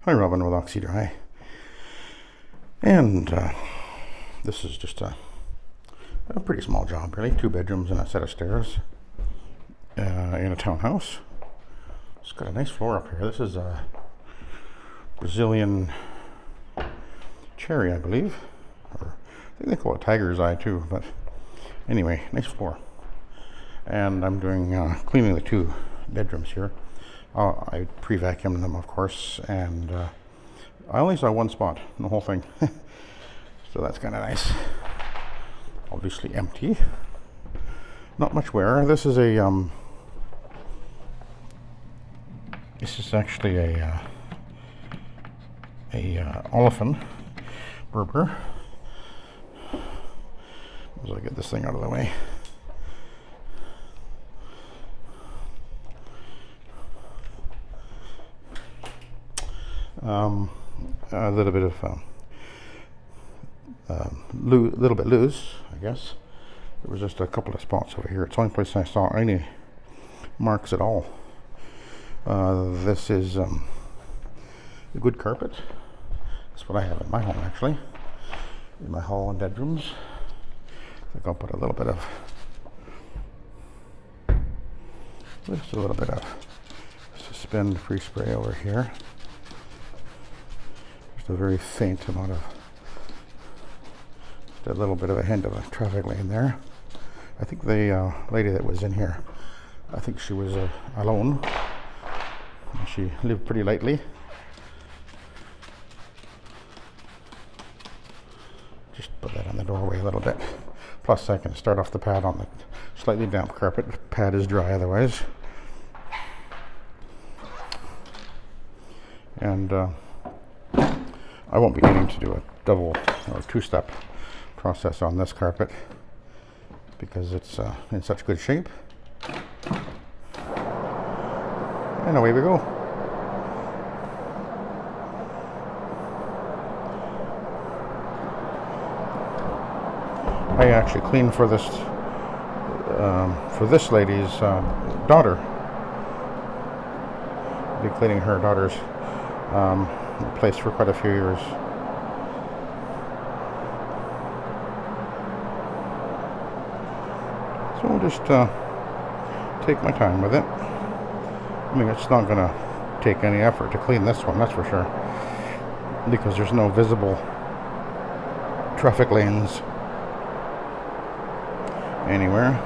Hi, Robin with Oxy-Dry, and this is just a pretty small job, really. 2 bedrooms and a set of stairs in a townhouse. It's got a nice floor up here. This is a Brazilian cherry, I believe, or I think they call it tiger's eye too. But anyway, nice floor. And I'm doing cleaning the 2 bedrooms here. I pre-vacuumed them, of course, and I only saw one spot in the whole thing, so that's kind of nice. Obviously empty, not much wear. This is a this is actually a olefin Berber. As I get this thing out of the way. A little bit of little bit loose, I guess. There was just a couple of spots over here. It's the only place I saw any marks at all. This is a good carpet. That's what I have in my home, actually. In my hall and bedrooms. I think I'll put a little bit of suspend free spray over here. A very faint amount of, just a little bit of a hint of a traffic lane there. I think the lady that was in here, I think she was alone. She lived pretty lightly. Just put that on the doorway a little bit. Plus I can start off the pad on the slightly damp carpet. The pad is dry otherwise. And I won't be needing to do a double or 2-step process on this carpet because it's in such good shape. And away we go. I actually cleaned for this lady's daughter. I'll be cleaning her daughter's place for quite a few years. So we'll just take my time with it. I mean, it's not going to take any effort to clean this one, that's for sure, because there's no visible traffic lanes anywhere.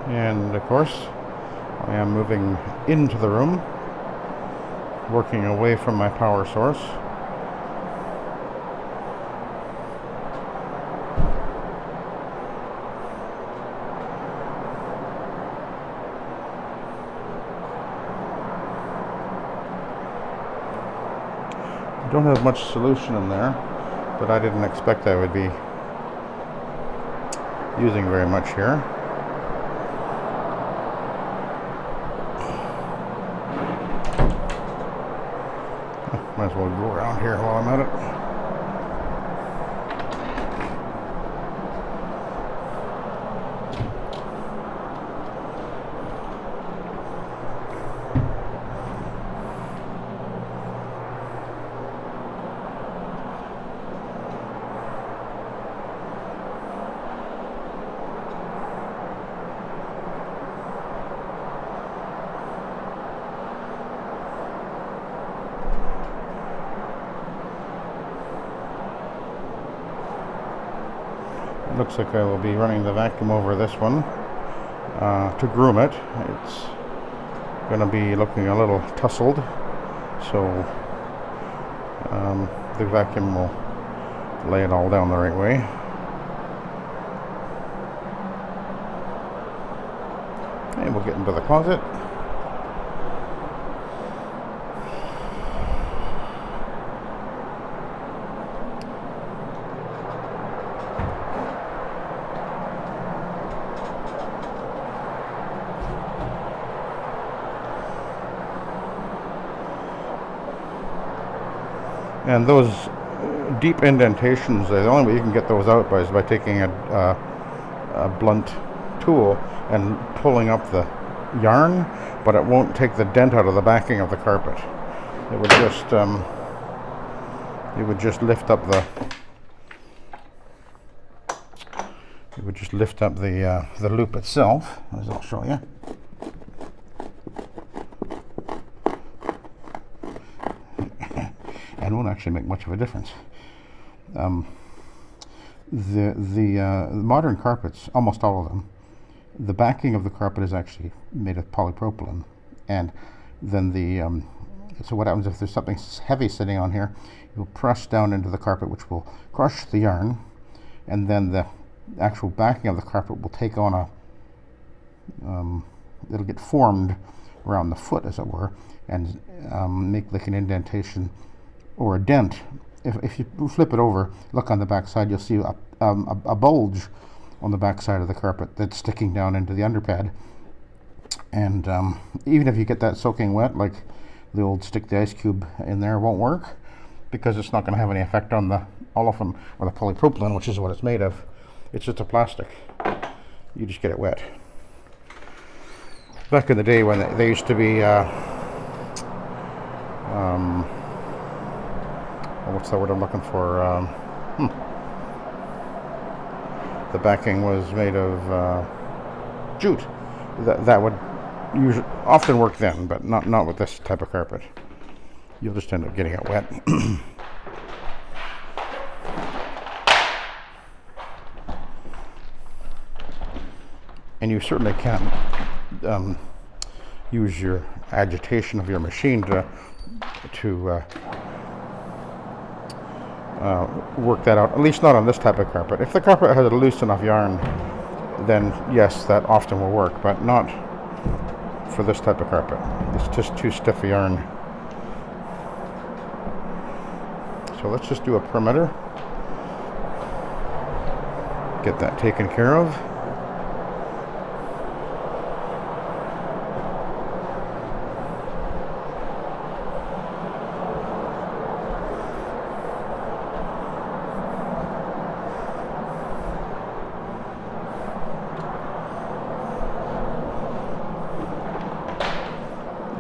And of course, I am moving into the room, working away from my power source. I don't have much solution in there, but I didn't expect I would be using very much here. Might as well go around here while I'm at it. Looks like I will be running the vacuum over this one to groom it. It's going to be looking a little tussled, so the vacuum will lay it all down the right way. And we'll get into the closet. And those deep indentations, the only way you can get those out by is by taking a blunt tool and pulling up the yarn, but it won't take the dent out of the backing of the carpet. It would just lift up the the loop itself, as I'll show you. And won't actually make much of a difference. The modern carpets, almost all of them, the backing of the carpet is actually made of polypropylene, and then so what happens if there's something heavy sitting on here? You'll press down into the carpet, which will crush the yarn, and then the actual backing of the carpet will take on it'll get formed around the foot, as it were, and make like an indentation or a dent. If you flip it over, look on the back side, you'll see a bulge on the back side of the carpet that's sticking down into the underpad. And even if you get that soaking wet, like the old stick the ice cube in there, won't work, because it's not going to have any effect on the olefin or the polypropylene, which is what it's made of. It's just a plastic. You just get it wet. Back in the day when they used to be what's the word I'm looking for? The backing was made of jute. That would often work then, but not with this type of carpet. You'll just end up getting it wet. And you certainly can't use your agitation of your machine to work that out, at least not on this type of carpet. If the carpet has a loose enough yarn, then yes, that often will work, but not for this type of carpet. It's just too stiff a yarn. So let's just do a perimeter, get that taken care of.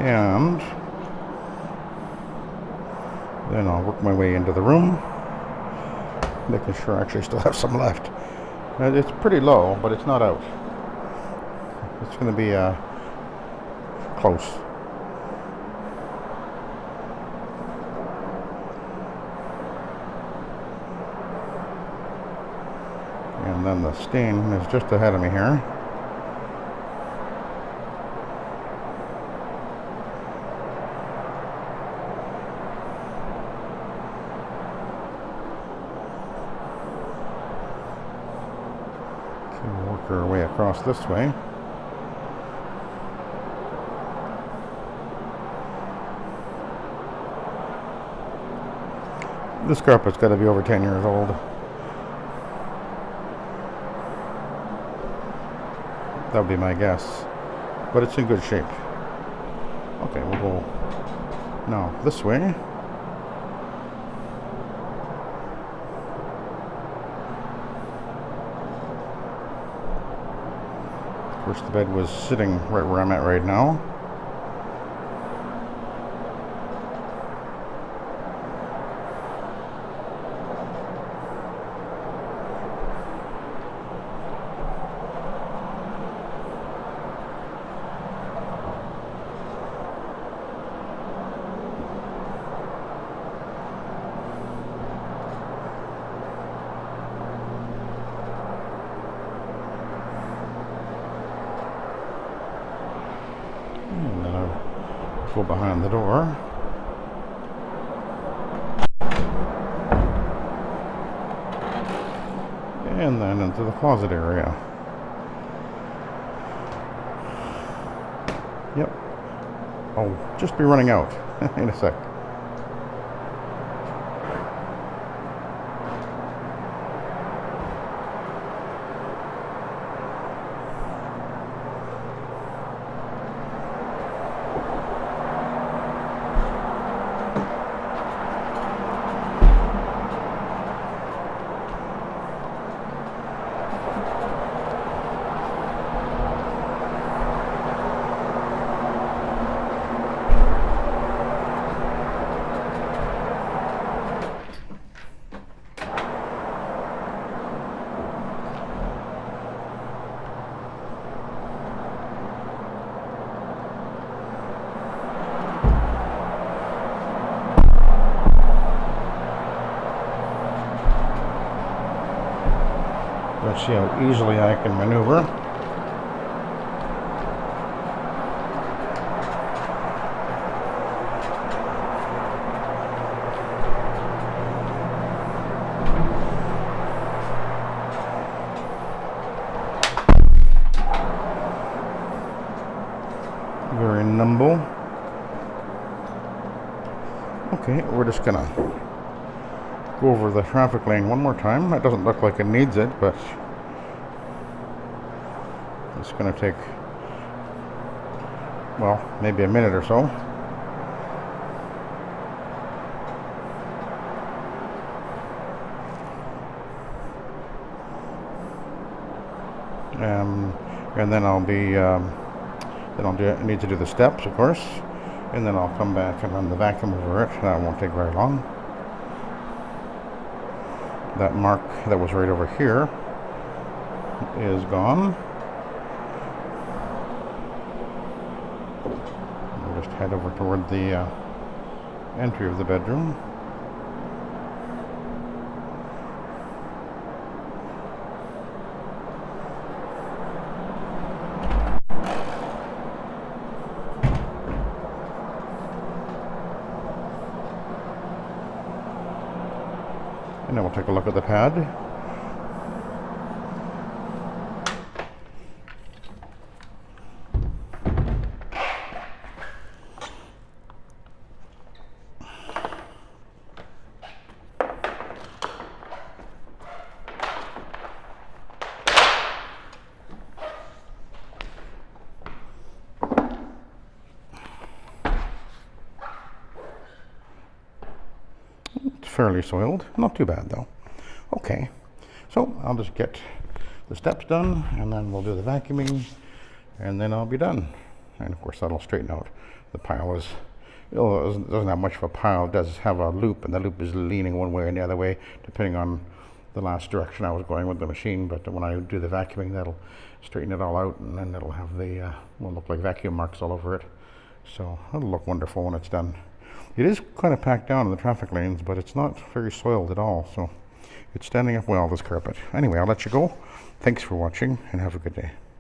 And then I'll work my way into the room, making sure I actually still have some left. It's pretty low, but it's not out. It's going to be close. And then the stain is just ahead of me here. Work our way across this way. This carpet's got to be over 10 years old. That would be my guess, but it's in good shape. Okay, we'll go now this way. Of course, the bed was sitting right where I'm at right now. And then I'll go behind the door. And then into the closet area. Yep. I'll just be running out in a sec. See how easily I can maneuver. Very nimble. Okay, we're just gonna go over the traffic lane one more time. It doesn't look like it needs it, but it's gonna take, well, maybe a minute or so. And then I'll be need to do the steps, of course, and then I'll come back and run the vacuum over it. That won't take very long. That mark that was right over here is gone. We'll just head over toward the entry of the bedroom. And then we'll take a look at the pad. Fairly soiled, not too bad though. Okay, so I'll just get the steps done and then we'll do the vacuuming and then I'll be done. And of course that'll straighten out the pile. It doesn't have much of a pile. It does have a loop, and the loop is leaning one way and the other way depending on the last direction I was going with the machine. But when I do the vacuuming, that'll straighten it all out, and then it'll have the will look like vacuum marks all over it. So it'll look wonderful when it's done. It is kind of packed down in the traffic lanes, but it's not very soiled at all, so it's standing up well, this carpet. Anyway, I'll let you go. Thanks for watching, and have a good day.